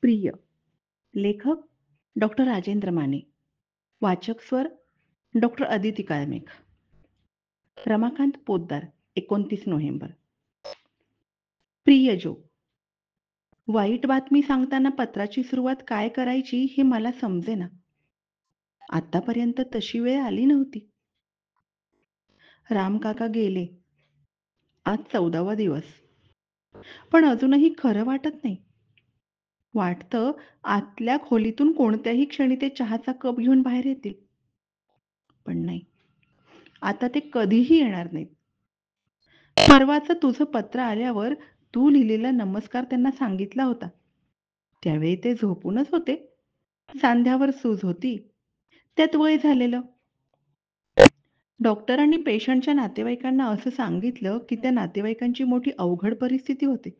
प्रिय. लेखक डॉक्टर राजेंद्र माने. वाचक स्वर डॉक्टर अदिती काळमेघ. रमाकांत पोद्दार. 29 नोव्हेंबर. प्रिय जो. वाईट बातमी सांगताना पत्राची सुरुवात काय करायची हे मला समजेना. आतापर्यंत तशी वेळ आली नव्हती. रामकाका गेले. आज 14वा दिवस. पण अजूनही खरं वाटत नाही. वाटतं आतल्या खोलीतून कोणत्याही क्षणी ते चहाचा कप घेऊन बाहेर येतील. पण नाही. आता ते कधीही येणार नाहीत. परवाचं तुझं पत्र आल्यावर तू लिहिलेला नमस्कार त्यांना सांगितला होता. त्यावेळी ते झोपूनच होते. सांध्यावर सूज होती. त्यात वय झालेलं. डॉक्टरांनी पेशंटच्या नातेवाईकांना असं सांगितलं की त्या नातेवाईकांची मोठी अवघड परिस्थिती होती.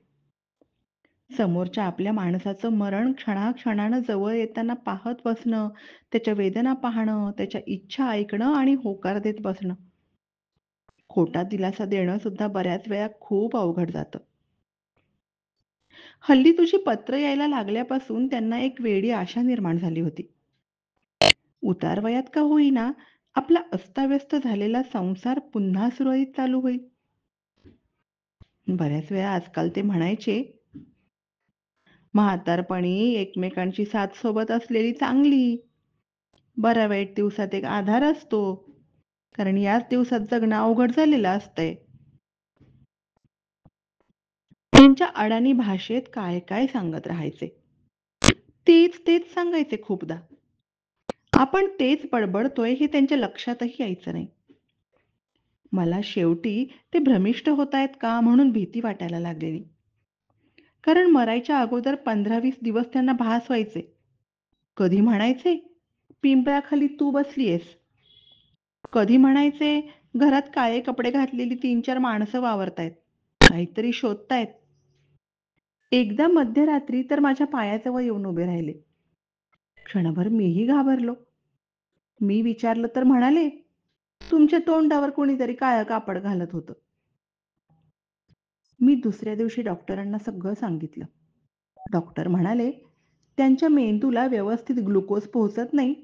समोरच्या आपल्या माणसाचं मरण क्षणाक्षणानं जवळ येताना पाहत बसणं, त्याच्या वेदना पाहणं, त्याच्या इच्छा ऐकणं आणि होकार देत बसणं. खोटा दिलासा देणं सुद्धा बऱ्याच वेळा खूप अवघड जातं. हल्ली तुझी पत्र यायला लागल्यापासून त्यांना एक वेडी आशा निर्माण झाली होती. उतारवयात का होईना आपला अस्ताव्यस्त झालेला संसार पुन्हा सुरळीत चालू होईल. बऱ्याच वेळा आजकाल ते म्हणायचे, म्हातारपणी एकमेकांची साथ सोबत असलेली चांगली. बऱ्या वाईट दिवसात एक आधार असतो, कारण याच दिवसात जगणं अवघड झालेलं असतंय. त्यांच्या अडाणी भाषेत काय काय सांगत राहायचे. तेच तेच सांगायचे खूपदा. आपण तेच बडबडतोय हे त्यांच्या लक्षातही यायचं नाही. मला शेवटी ते भ्रमिष्ट होतायत का म्हणून भीती वाटायला लागलेली. कारण मरायच्या अगोदर 15-20 दिवस त्यांना भास व्हायचे. कधी म्हणायचे, पिंपळाखाली तू बसलीयस. कधी म्हणायचे, घरात काळे कपडे घातलेली 3-4 माणसं वावरतायत, काहीतरी शोधतायत. एकदा मध्यरात्री तर माझ्या पायाजवळ येऊन उभे राहिले. क्षणभर मीही घाबरलो. मी विचारलं तर म्हणाले, तुमच्या तोंडावर कोणीतरी काळं कापड घालत होतं. मी दुसऱ्या दिवशी डॉक्टरांना सगळं सांगितलं. डॉक्टर म्हणाले, त्यांच्या मेंदूला व्यवस्थित ग्लुकोज पोहोचत नाही,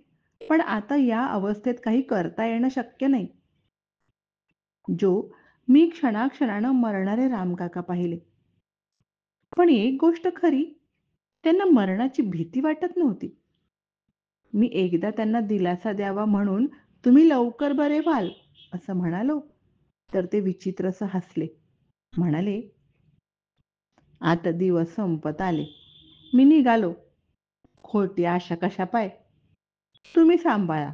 पण आता या अवस्थेत काही करता येणं शक्य नाही. जो मी क्षणाक्षणानं मरणारे रामकाका पाहिले. पण एक गोष्ट खरी, त्यांना मरणाची भीती वाटत नव्हती. मी एकदा त्यांना दिलासा द्यावा म्हणून तुम्ही लवकर बरे व्हाल असं म्हणालो, तर ते विचित्रसं हसले. म्हणाले, आता दिवस संपत आले. मी निघालो. खोटी आशा कशा पाय. तुम्ही सांभाळा.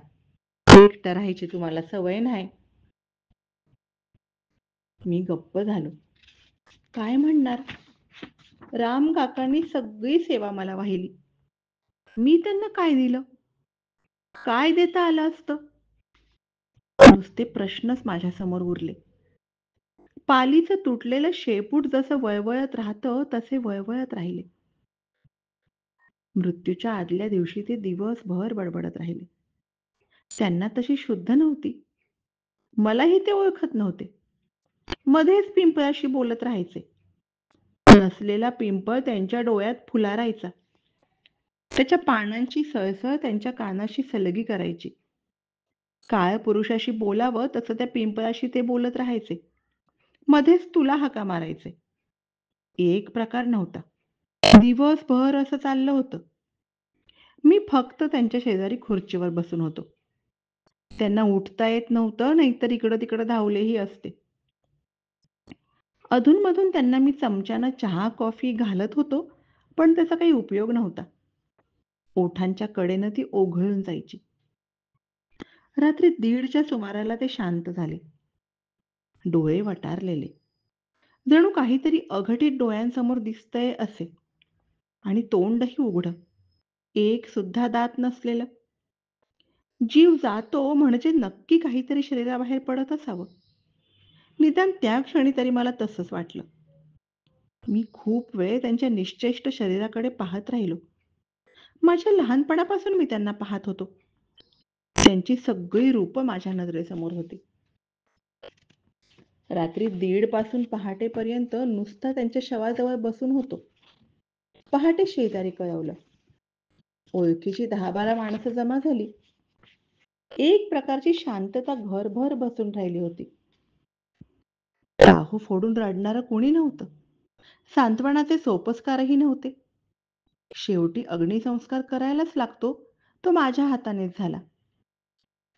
एकटं राहायची तुम्हाला सवय नाही. मी गप्प झालो. काय म्हणणार? राम काकांनी सगळी सेवा मला वाहिली. मी त्यांना काय दिलं? काय देता आलं असतं? नुसते प्रश्नच माझ्यासमोर उरले. पालीचं तुटलेलं शेपूट जसं वळवळत राहतं तसे वळवळत राहिले. मृत्यूच्या आदल्या दिवशी ते दिवसभर बडबडत राहिले. त्यांना तशी शुद्ध नव्हती. मलाही ते ओळखत नव्हते. मध्येच पिंपळाशी बोलत राहायचे. नसलेला पिंपळ त्यांच्या डोळ्यात फुलारायचा. त्याच्या पानांची सळसळ त्यांच्या कानाशी सलगी करायची. काळ पुरुषाशी बोलावं तसं त्या पिंपळाशी ते बोलत राहायचे. मध्येच तुला हाका मारायचे. एक प्रकार नव्हता. दिवसभर असं चाललं होतं. मी फक्त त्यांच्या शेजारी खुर्चीवर बसून होतो. त्यांना उठता येत नव्हतं, नाहीतर इकडं तिकडं धावलेही असते. अधूनमधून त्यांना मी चमच्यानं चहा कॉफी घालत होतो, पण त्याचा काही उपयोग नव्हता. ओठांच्या कडेनं ती ओघळून जायची. रात्री 1:30च्या सुमाराला ते शांत झाले. डोळे वटारलेले. जणू काहीतरी अघटित डोळ्यांसमोर दिसतंय असे. आणि तोंडही उघडं. एक सुद्धा दात नसलेलं. जीव जातो म्हणजे नक्की काहीतरी शरीराबाहेर पडत असावं. निदान त्या क्षणी तरी मला तसंच वाटलं. मी खूप वेळ त्यांच्या निश्चेष्ट शरीराकडे पाहत राहिलो. माझ्या लहानपणापासून मी त्यांना पाहत होतो. त्यांची सगळी रूपं माझ्या नजरेसमोर होती. रात्री 1:30 पासून पहाटेपर्यंत नुसता त्यांच्या शवाजवळ बसून होतो. पहाटे शेजारी कळवलं. ओळखीची 10-12 माणसं जमा झाली. एक प्रकारची शांतता घरभर बसून राहिली होती. टाहू फोडून रडणारं कोणी नव्हतं. सांत्वनाचे सोपस्कारही नव्हते. शेवटी अग्निसंस्कार करायलाच लागतो, तो माझ्या हातानेच झाला.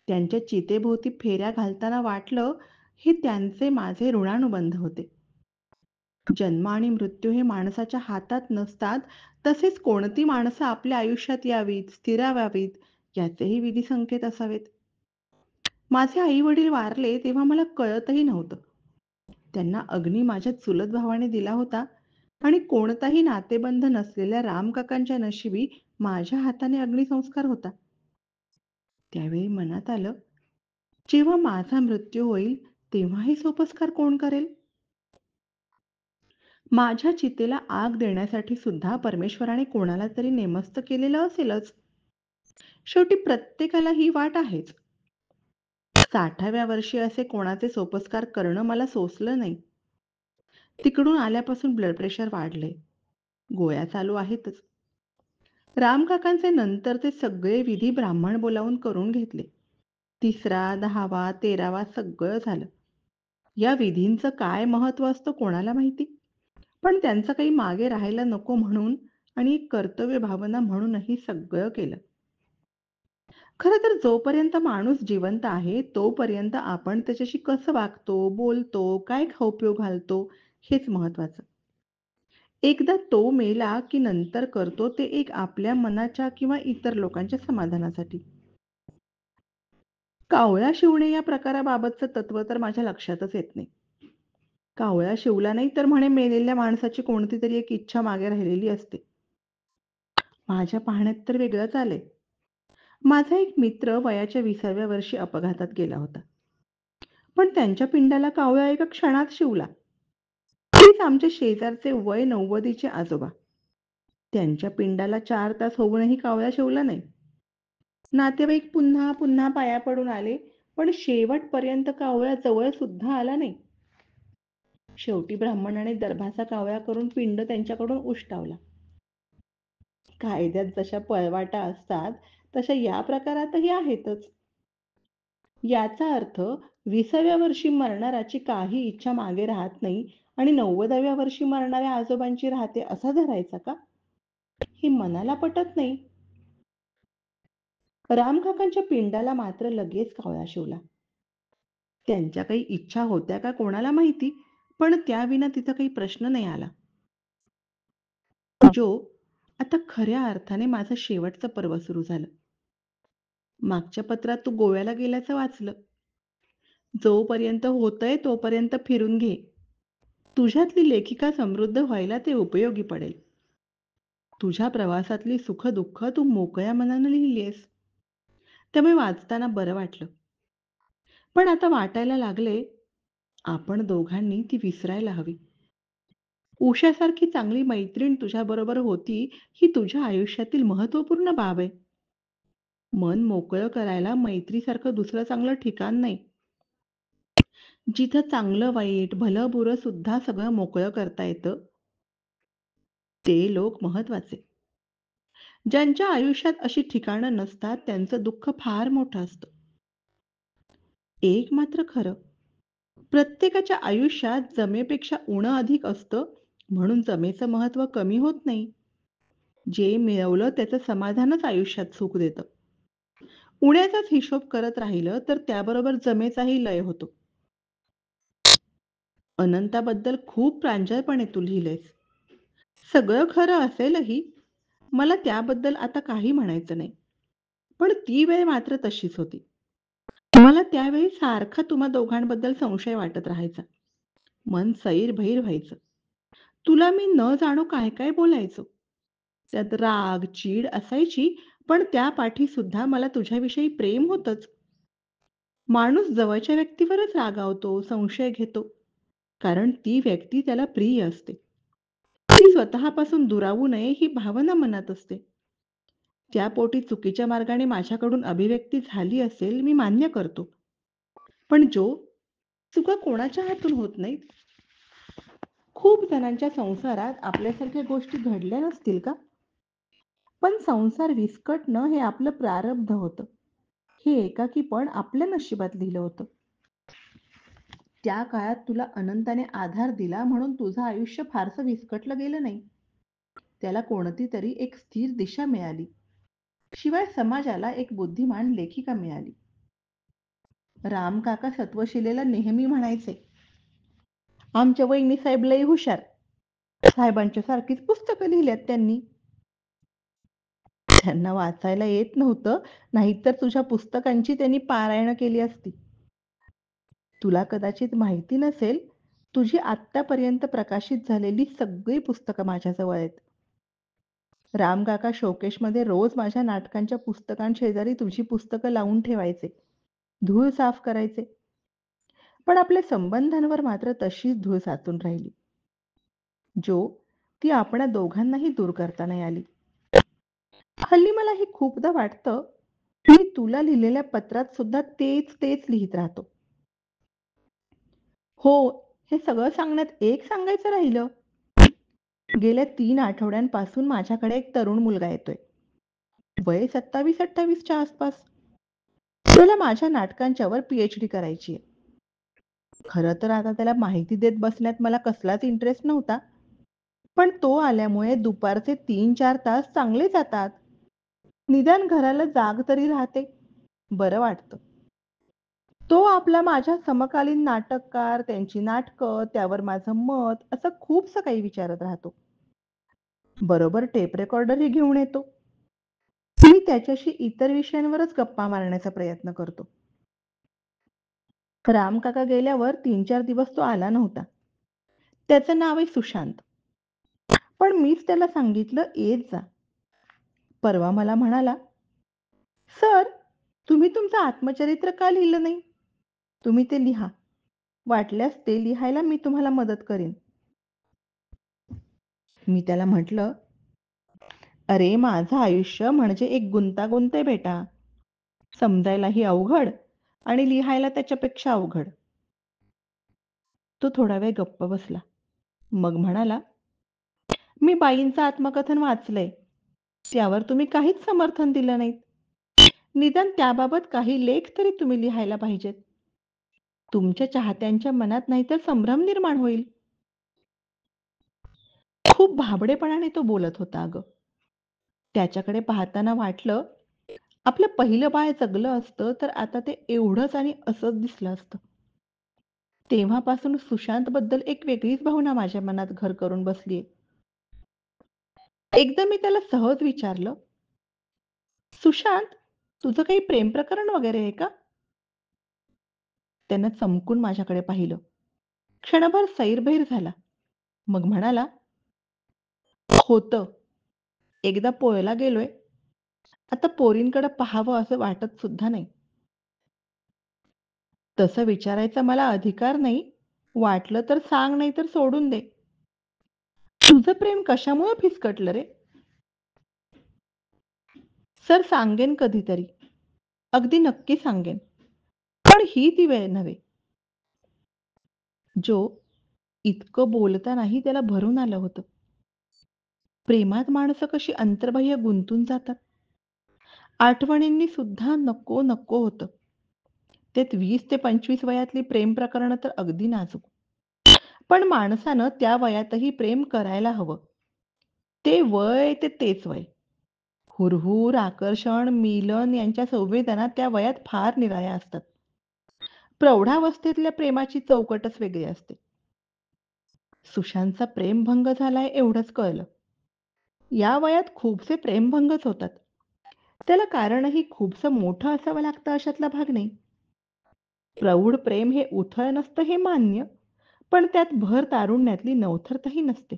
त्यांच्या चितेभोवती फेऱ्या घालताना वाटलं, हे त्यांचे माझे ऋणानुबंध होते. जन्म आणि मृत्यू हे माणसाच्या हातात नसतात, तसेच कोणती माणसं आपल्या आयुष्यात यावीत, स्थिरावावीत, याचेही विधिसंकेत असावेत. माझे आई वडील वारले तेव्हा मला कळतही नव्हतं. त्यांना अग्नी माझ्या चुलत भावाने दिला होता आणि कोणताही नातेबंध नसलेल्या रामकाकांच्या नशिबी माझ्या हाताने अग्निसंस्कार होता. त्यावेळी मनात आलं, जेव्हा माझा मृत्यू होईल तेव्हा हे सोपस्कार कोण करेल? माझ्या चितेला आग देण्यासाठी सुद्धा परमेश्वराने कोणाला तरी नेमस्त केलेलं असेलच. शेवटी प्रत्येकाला ही वाट आहेच. 60व्या वर्षी असे कोणाचे सोपस्कार करणं मला सोसलं नाही. तिकडून आल्यापासून ब्लड प्रेशर वाढले. गोळ्या चालू आहेतच. रामकाकांचे नंतरचे सगळे विधी ब्राह्मण बोलावून करून घेतले. 3रा, 10वा, 13वा सगळं झालं. या विधींचं काय महत्व असतं कोणाला माहिती, पण त्यांचं काही मागे राहायला नको म्हणून आणि एक कर्तव्य भावना म्हणूनही सगळं केलं. खरं तर जोपर्यंत माणूस जिवंत आहे तोपर्यंत आपण त्याच्याशी कसं वागतो, बोलतो, काय खाऊ-पिऊ घालतो हेच महत्वाचं. एकदा तो मेला की नंतर करतो ते एक आपल्या मनाच्या किंवा इतर लोकांच्या समाधानासाठी. कावळा शिवणे या प्रकाराबाबतचं तत्व तर माझ्या लक्षातच येत नाही. कावळा शिवला नाही तर म्हणे मेलेल्या माणसाची कोणती तरी एक इच्छा मागे राहिलेली असते. माझ्या पाहण्यात तर वेगळंच आलंय. माझा एक मित्र वयाच्या 20व्या वर्षी अपघातात गेला होता. पण त्यांच्या पिंडाला कावळा एका क्षणात शिवला. तेच आमच्या शेजारचे वय 90चे आजोबा. त्यांच्या पिंडाला 4 तास होऊनही कावळा शिवला नाही. नातेवाईक पुन्हा पुन्हा पाया पडून आले, पण शेवटपर्यंत कावळा जवळ सुद्धा आला नाही. शेवटी ब्राह्मणाने दर्भाचा कावळा करून पिंड त्यांच्याकडून उष्टावला. कायद्यात जशा पळवाटा असतात तशा या प्रकारातही आहेतच. याचा अर्थ 20व्या वर्षी मरणाराची काही इच्छा मागे राहत नाही आणि 90व्या वर्षी मरणाऱ्या आजोबांची राहते असा धरायचा का? हे मनाला पटत नाही. रामकाकांच्या पिंडाला मात्र लगेच कावळा शिवला. त्यांच्या काही इच्छा होत्या का कोणाला माहिती, पण त्याविना तिथं काही प्रश्न नाही आला. जो आता खऱ्या अर्थाने माझं शेवटचं पर्व सुरू झालं. मागच्या पत्रात तू गोव्याला गेल्याचं वाचलं. जोपर्यंत होतंय तोपर्यंत फिरून घे. तुझ्यातली लेखिका समृद्ध व्हायला ते उपयोगी पडेल. तुझ्या प्रवासातली सुख-दुःख तू मोकळ्या मनानं लिहिलीयस. त्यामुळे वाचताना बरं वाटलं. पण आता वाटायला लागले, आपण दोघांनी ती विसरायला हवी. उषासारखी चांगली मैत्रीण तुझ्याबरोबर होती, ही तुझ्या आयुष्यातील महत्त्वपूर्ण बाब आहे. मन मोकळं करायला मैत्रीसारखं दुसरं चांगलं ठिकाण नाही. जिथं चांगलं वाईट, भलं बुरं सुद्धा सगळं मोकळं करता येतं, ते लोक महत्वाचे. ज्यांच्या आयुष्यात अशी ठिकाणं नसतात त्यांचं दुःख फार मोठं असतं. एक मात्र खरं, प्रत्येकाच्या आयुष्यात जमेपेक्षा उणं अधिक असतं, म्हणून जमेचं महत्त्व कमी होत नाही. जे मिळवलं त्याचं समाधानच आयुष्यात सुख देतं. उण्याचाच हिशोब करत राहिलं तर त्याबरोबर जमेचाही लय होतो. अनंताबद्दल खूप प्रांजळपणे तू लिहिलंयस. सगळं खरं असेलही, मला त्याबद्दल आता काही म्हणायचं नाही. पण ती वेळ मात्र तशीच होती. मला त्यावेळी सारखा तुम्हा दोघांबद्दल संशय वाटत राहायचा. मन सैरभैर व्हायचं. तुला मी न जाणो काय काय बोलायचो. त्यात राग, चीड असायची, पण त्या पाठी सुद्धा मला तुझ्याविषयी प्रेम होतंच. माणूस जवळच्या व्यक्तीवरच रागावतो, संशय घेतो, कारण ती व्यक्ती त्याला प्रिय असते. ती स्वतःपासून दुरावू नये ही भावना मनात असते. त्यापोटी चुकीच्या मार्गाने माझ्याकडून अभिव्यक्ती झाली असेल, मी मान्य करतो. पण जो चुका कोणाच्या हातून होत नाहीत, खूप जणांच्या संसारात आपल्यासारख्या गोष्टी घडल्या नसतील का? पण संसार विस्कटणं हे आपलं प्रारब्ध होतं. हे एकाकीपण आपल्या नशिबात लिहिलं होतं. त्या काळात तुला अनंताने आधार दिला म्हणून तुझं आयुष्य फारसं विस्कटलं गेलं नाही. त्याला कोणती तरी एक स्थिर दिशा मिळाली. शिवाय समाजाला एक बुद्धिमान लेखिका मिळाली. रामकाका सत्वशिलेला नेहमी म्हणायचे, आमच्या वहिनी साहेब लई हुशार. साहेबांच्या सारखीच पुस्तकं लिहिल्यात त्यांनी. त्यांना वाचायला येत नव्हतं, नाहीतर तुझ्या पुस्तकांची त्यांनी पारायणं केली असती. तुला कदाचित माहिती नसेल, तुझी आत्तापर्यंत प्रकाशित झालेली सगळी पुस्तकं माझ्याजवळ आहेत. रामकाका शोकेशमध्ये रोज माझ्या नाटकांच्या पुस्तकांशेजारी तुझी पुस्तकं लावून ठेवायचे. धूळ साफ करायचे. पण आपल्या संबंधांवर मात्र तशीच धूळ साचून राहिली. जो ती आपणा दोघांनाही दूर करता नाही आली. हल्ली मला हे खूपदा वाटतं, मी तुला लिहिलेल्या पत्रात सुद्धा तेच तेच लिहित राहतो. हो, हे सगळं सांगण्यात एक सांगायचं राहिलं. गेल्या 3 आठवड्यांपासून माझ्याकडे एक तरुण मुलगा येतोय. वय 27-28च्या आसपास. त्याला माझ्या नाटकांच्यावर PhD करायची आहे. खरं तर आता त्याला माहिती देत बसण्यात मला कसलाच इंटरेस्ट नव्हता. पण तो आल्यामुळे दुपारचे 3-4 तास चांगले जातात. निदान घराला जाग तरी राहते. बरं वाटतं. तो आपला माझ्या समकालीन नाटककार, त्यांची नाटकं, त्यावर माझं मत असं खूपसं काही विचारत राहतो. बरोबर टेप रेकॉर्डरही घेऊन येतो. मी त्याच्याशी इतर विषयांवरच गप्पा मारण्याचा प्रयत्न करतो. रामकाका गेल्यावर 3-4 दिवस तो आला नव्हता. त्याचं नाव आहे सुशांत. पण मीच त्याला सांगितलं येत जा. परवा मला म्हणाला, सर, तुम्ही तुमचं आत्मचरित्र का लिहिलं नाही? तुम्ही ते लिहा. वाटल्यास ते लिहायला मी तुम्हाला मदत करीन. मी त्याला म्हटलं, अरे माझं आयुष्य म्हणजे एक गुंतागुंत आहे बेटा. समजायलाही अवघड आणि लिहायला त्याच्यापेक्षा अवघड. तो थोडा वेळ गप्प बसला. मग म्हणाला, मी बाईंचं आत्मकथन वाचलंय. त्यावर तुम्ही काहीच समर्थन दिलं नाहीत. निदान त्याबाबत काही लेख तरी तुम्ही लिहायला पाहिजेत. तुमच्या चाहत्यांच्या मनात नाहीतर संभ्रम निर्माण होईल. खूप भाबडेपणाने तो बोलत होता अगं. त्याच्याकडे पाहताना वाटलं, आपलं पहिलं बाळ जगलं असतं तर आता ते एवढंच आणि असंच दिसलं असतं. तेव्हापासून सुशांतबद्दल एक वेगळीच भावना माझ्या मनात घर करून बसलीये. एकदा मी त्याला सहज विचारलं, सुशांत, तुझं काही प्रेम प्रकरण वगैरे आहे का? त्यानं चमकून माझ्याकडे पाहिलं. क्षणभर सैरभैर झाला. मग म्हणाला, होतं. एकदा पोहायला गेलोय. आता पोरींकडे पाहावं असं वाटत सुद्धा नाही. तसं विचारायचा मला अधिकार नाही. वाटलं तर सांग, नाही तर सोडून दे. तुझं प्रेम कशामुळे फिसकटलं रे? सर, सांगेन कधीतरी. अगदी नक्की सांगेन. पण ही ती वेळ नव्हे. जो इतकं बोलतानाही त्याला भरून आलं होतं. प्रेमात माणसं कशी अंतर्बाह्य गुंतून जातात. आठवणींनी सुद्धा नको नको होतं. त्यात 20 ते 25 वयातली प्रेम प्रकरणं तर अगदी नाजूक. पण माणसानं त्या वयातही प्रेम करायला हवं. ते वय ते तेच वय. हुरहुर, आकर्षण, मिलन यांच्या संवेदना त्या वयात फार निराळ्या असतात. प्रौढावस्थेतल्या प्रेमाची चौकटच वेगळी असते. सुशांतचा प्रेमभंग झालाय एवढंच कळलं. या वयात खूपसे प्रेमभंगच होतात. त्याला कारणही खूपसं मोठं असावं लागतं अशातला भाग नाही. प्रौढ प्रेम हे उथळ नसतं हे मान्य, पण त्यात भर तारुण्यातली नवथरताही नसते.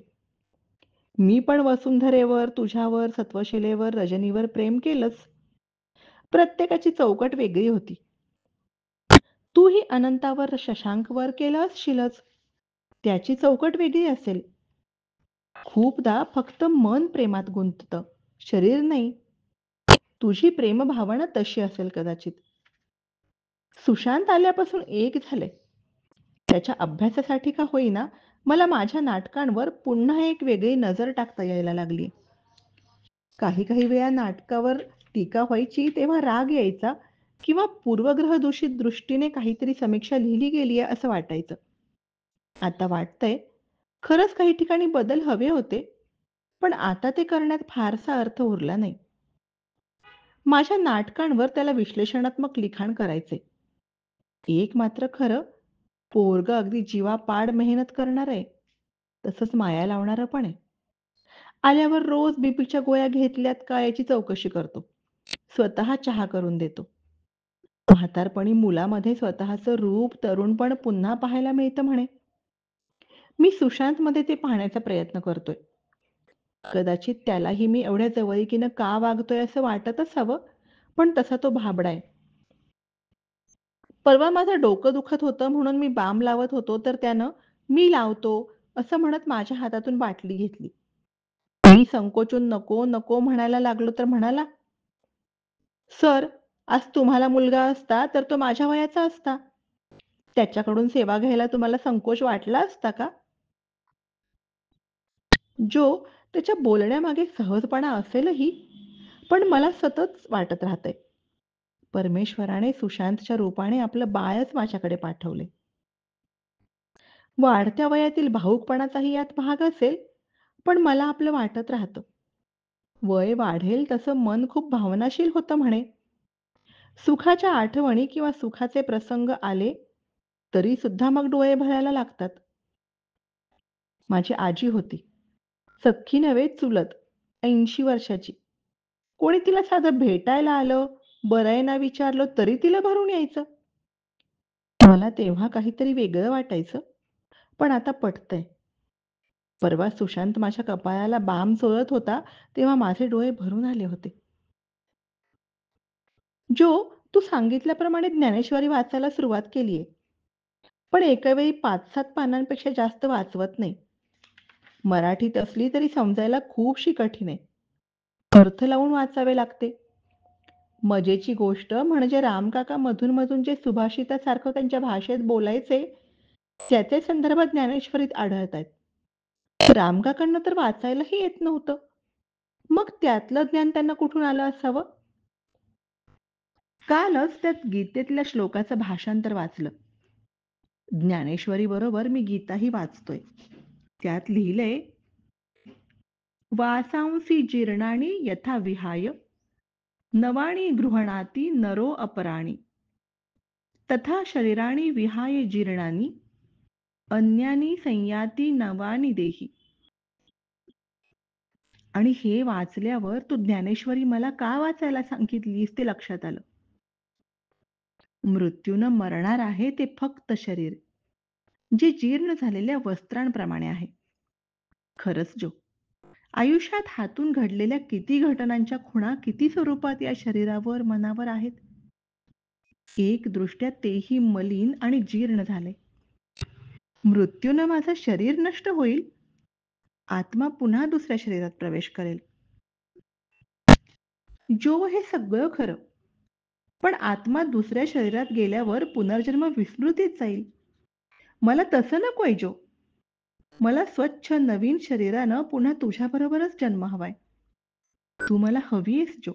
मी पण वसुंधरेवर, तुझ्यावर, सत्वशिलेवर, रजनीवर प्रेम केलंच. प्रत्येकाची चौकट वेगळी होती. तूही अनंतावर, शशांकवर केलं असशीलच. त्याची चौकट वेगळी असेल. खूपदा फक्त मन प्रेमात गुंततं, शरीर नाही. तुझी प्रेमभावना तशी असेल कदाचित. सुशांत आल्यापासून एक झालंय. त्याच्या अभ्यासासाठी का होईना मला माझ्या नाटकांवर पुन्हा एक वेगळी नजर टाकता यायला लागली. काही काही वेळा नाटकावर टीका व्हायची तेव्हा राग यायचा किंवा पूर्वग्रहदूषित दृष्टीने काहीतरी समीक्षा लिहिली गेली आहे असं वाटायचं. आता वाटतंय खरंच काही ठिकाणी बदल हवे होते, पण आता ते करण्यात फारसा अर्थ उरला नाही. माझ्या नाटकांवर त्याला विश्लेषणात्मक लिखाण करायचे. एक मात्र खरं, पोरगं अगदी जीवापाड मेहनत करणार आहे, तसंच माया लावणारं पण आहे. आल्यावर रोज बीपीच्या गोळ्या घेतल्यात का याची चौकशी करतो. स्वतः चहा करून देतो. म्हातारपणी मुलामध्ये स्वतःचं रूप, तरुणपण पुन्हा पाहायला मिळतं म्हणे. मी सुशांतमध्ये ते पाहण्याचा प्रयत्न करतोय. कदाचित त्यालाही मी एवढ्या जवळीकीनं का वागतोय असं वाटत असावं, पण तसा तो भाबडा आहे. परवा माझं डोकं दुखत होतं म्हणून मी बाम लावत होतो, तर त्यानं "मी लावतो" असं म्हणत माझ्या हातातून बाटली घेतली. मी संकोचून नको, नको म्हणायला लागलो तर म्हणाला, "सर, आज तुम्हाला मुलगा असता तर तो माझ्या वयाचा असता. त्याच्याकडून सेवा घ्यायला तुम्हाला संकोच वाटला असता का?" जो त्याच्या बोलण्यामागे सहजपणा असेलही, पण मला सतत वाटत राहतंय, परमेश्वराने सुशांतच्या रूपाने आपलं बाळच माझ्याकडे पाठवले. वाढत्या वयातील भावूकपणाचाही यात भाग असेल, पण मला आपलं वाटत राहतं. वय वाढेल तसं मन खूप भावनाशील होतं म्हणे. सुखाच्या आठवणी किंवा सुखाचे प्रसंग आले, तरी सुद्धा मग डोळे भरायला लागतात. माझी आजी होती. सख्खी नव्हे चुलत. 80 वर्षाची. कोणी तिला साधं भेटायला आलं, बरं आहे ना विचारलं तरी तिला भरून यायचं. मला तेव्हा काहीतरी वेगळं वाटायचं, पण आता पटतंय. परवा सुशांत माझ्या कपाळाला बाम चोळत होता, तेव्हा माझे डोळे भरून आले होते. जो, तू सांगितल्याप्रमाणे ज्ञानेश्वरी वाचायला सुरुवात केलीये, पण एका वेळी 5-7 पानांपेक्षा जास्त वाचवत नाही. मराठीत असली तरी समजायला खूपशी कठीण आहे. अर्थ लावून वाचावे लागते. मजेची गोष्ट म्हणजे रामकाका मधून-मधून जे सुभाषितासारखं त्यांच्या भाषेत बोलायचे, त्याचे संदर्भ ज्ञानेश्वरीत आढळतायत. रामकाकांना तर वाचायलाही येत नव्हतं. मग त्यातलं ज्ञान त्यांना कुठून आलं असावं? कालच त्यात गीतेतल्या श्लोकाचं भाषांतर वाचलं. ज्ञानेश्वरीबरोबर मी गीताही वाचतोय. त्यात लिहिलंय, "वासांसी जीर्णानि यथा विहाय, नवाणी गृह्णाति नरो अपराणि. तथा शरीराणि विहाय जीर्णानि, अन्यानि संयाती नवानि देही." आणि हे वाचल्यावर तू ज्ञानेश्वरी मला का वाचायला सांगितलीस ते लक्षात आलं. मृत्यूनं मरणार आहे ते फक्त शरीर, जे जीर्ण झालेल्या वस्त्रांप्रमाणे आहे. खरंच जो, आयुष्यात हातून घडलेल्या किती घटनांच्या खुणा किती स्वरूपात या शरीरावर मनावर आहेत. एक दृष्ट्या तेही मलिन आणि जीर्ण झाले. मृत्यूनं माझं शरीर नष्ट होईल, आत्मा पुन्हा दुसऱ्या शरीरात प्रवेश करेल. जो, हे सगळं खरं, पण आत्मा दुसऱ्या शरीरात गेल्यावर पुनर्जन्म विस्मृतीत जाईल. मला तसं नकोय जो. मला स्वच्छ नवीन शरीरानं पुन्हा तुझ्याबरोबरच जन्म हवाय. तू मला हवीयस जो.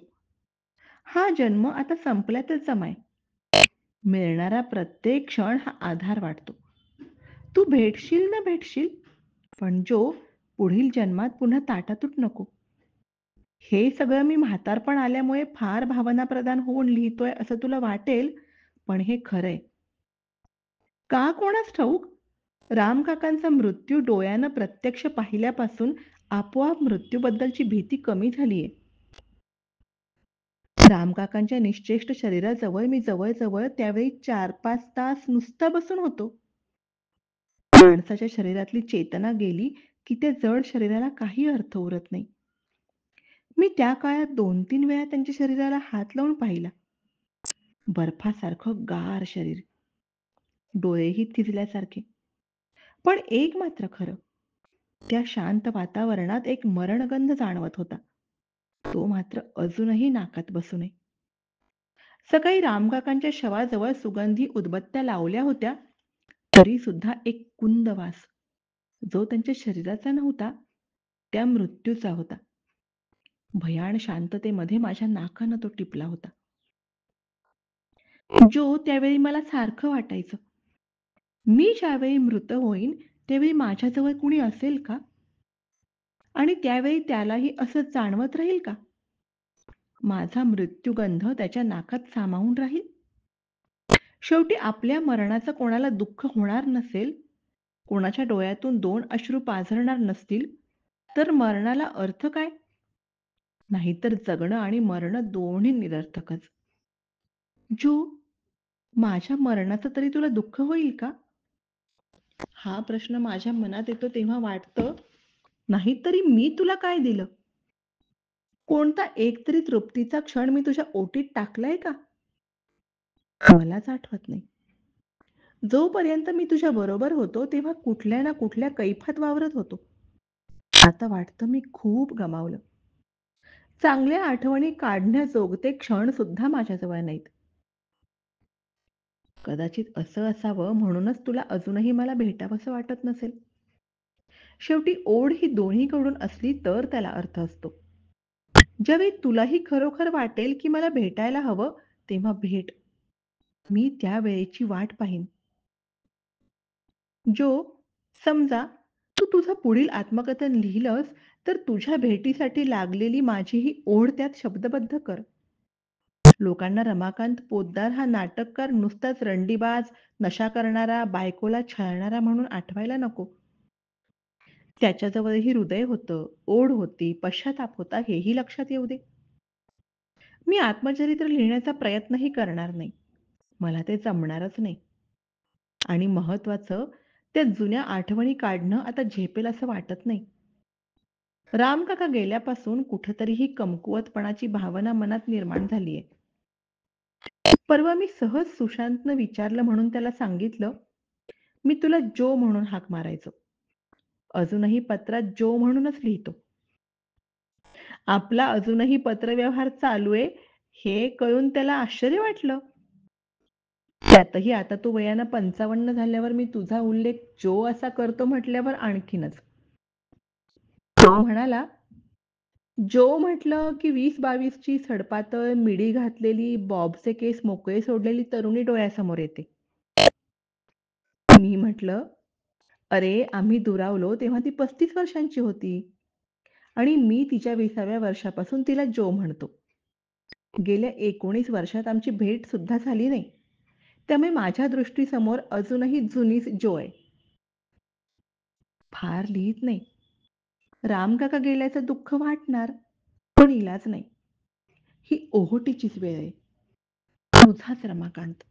हा जन्म आता संपल्यातच जमाय. मिळणारा प्रत्येक क्षण हा आधार वाटतो. तू भेटशील ना भेटशील, पण जो, पुढील जन्मात पुन्हा ताटातूट नको. हे सगळं मी म्हातारपण आल्यामुळे फार भावनाप्रधान होऊन लिहितोय असं तुला वाटेल, पण हे खरंय. का कोणास ठाऊक, रामकाकांचा मृत्यू डोळ्यानं प्रत्यक्ष पाहिल्यापासून आपोआप मृत्यूबद्दलची भीती कमी झालीये. रामकाकांच्या निश्चेष्ट शरीराजवळ मी जवळ त्यावेळी 4-5 तास नुसता बसून होतो. माणसाच्या शरीरातली चेतना गेली की त्या जड शरीराला काही अर्थ उरत नाही. मी त्या काळात 2-3 वेळा त्यांच्या शरीराला हात लावून पाहिला. बर्फासारखं गार शरीर, डोळेही थिजल्यासारखे. पण एक मात्र खरं, त्या शांत वातावरणात एक मरणगंध जाणवत होता. तो मात्र अजूनही नाकात बसू नये. सकाळी रामकाकांच्या शवाजवळ सुगंधी उदबत्त्या लावल्या होत्या, तरी सुद्धा एक कुंद वास. जो त्यांच्या शरीराचा नव्हता, त्या मृत्यूचा होता. भयाण शांततेमध्ये माझ्या नाकानं तो टिपला होता. जो त्यावेळी मला सारखं वाटायचं. मी ज्यावेळी मृत होईन, त्यावेळी माझ्याजवळ कुणी असेल का? आणि त्यावेळी त्यालाही असं जाणवत राहील का? माझा मृत्यूगंध त्याच्या नाकात सामावून राहील? शेवटी आपल्या मरणाचं कोणाला दुःख होणार नसेल, कोणाच्या डोळ्यातून 2 अश्रू पाझरणार नसतील, तर मरणाला अर्थ काय? नाहीतर जगणं आणि मरणं दोन्ही निरर्थकच. जो माझ्या मरणाचं तरी तुला दुःख होईल का? हा प्रश्न माझ्या मनात येतो तेव्हा वाटतं, नाहीतरी मी तुला काय दिलं? कोणता एक तरी तृप्तीचा क्षण मी तुझ्या ओटीत टाकलाय का? मलाच आठवत नाही. जोपर्यंत मी तुझ्या बरोबर होतो, तेव्हा कुठल्या ना कुठल्या कैफात वावरत होतो. आता वाटतं मी खूप गमावलं. चांगल्या आठवणी काढण्याजोगते क्षण सुद्धा माझ्याजवळ नाहीत. कदाचित असं असावं म्हणूनच तुला अजूनही मला भेटावसं वाटत नसेल. शेवटी ओढ ही दोन्हीकडून असली तर त्याला अर्थ असतो. ज्यावेळी तुलाही खरोखर वाटेल की मला भेटायला हवं, तेव्हा भेट. मी त्या वेळेची वाट पाहीन. जो समजा तू तुझं पुढील आत्मकथन लिहिलंस, तर तुझ्या भेटीसाठी लागलेली माझी ही ओढ त्यात शब्दबद्ध कर. लोकांना रमाकांत पोद्दार हा नाटककार नुसताच रंडीबाज, नशा करणारा, बायकोला छळणारा म्हणून आठवायला नको. त्याच्याजवळही हृदय होतं, ओढ होती, पश्चाताप होता हेही लक्षात येऊ दे. मी आत्मचरित्र लिहिण्याचा प्रयत्नही करणार नाही. मला ते जमणारच नाही. आणि महत्वाचं, त्या जुन्या आठवणी काढणं आता झेपेल असं वाटत नाही. रामकाका गेल्यापासून कुठेतरी ही कमकुवतपणाची भावना मनात निर्माण झालीये. परवा मी सहज सुशांतनं विचारलं म्हणून त्याला सांगितलं, मी तुला जो म्हणून हाक मारायचो. अजूनही पत्रात जो म्हणूनच लिहितो. आपला अजूनही पत्रव्यवहार चालू आहे, हे कळून त्याला आश्चर्य वाटलं. त्यातही आता तू वयानं 55 झाल्यावर मी तुझा उल्लेख जो असा करतो म्हटल्यावर आणखीनच. तो म्हणाला, जो म्हटलं की 20-22 ची सडपातळ, मिडी घातलेली, बॉबचे केस मोकळे सोडलेली तरुणी डोळ्यासमोर येते. मी म्हटलं, अरे आम्ही दुरावलो तेव्हा ती 35 वर्षांची होती आणि मी तिच्या 20व्या वर्षापासून तिला जो म्हणतो. गेल्या 19 वर्षात आमची भेट सुद्धा झाली नाही. त्यामुळे माझ्या दृष्टीसमोर अजूनही जुनीच जो आहे. फार लिहीत नाही. रामकाका गेल्याचं दुःख वाटणार, पण इलाज नाही. ही ओहोटीचीच वेळ आहे. तुझाच रमाकांत.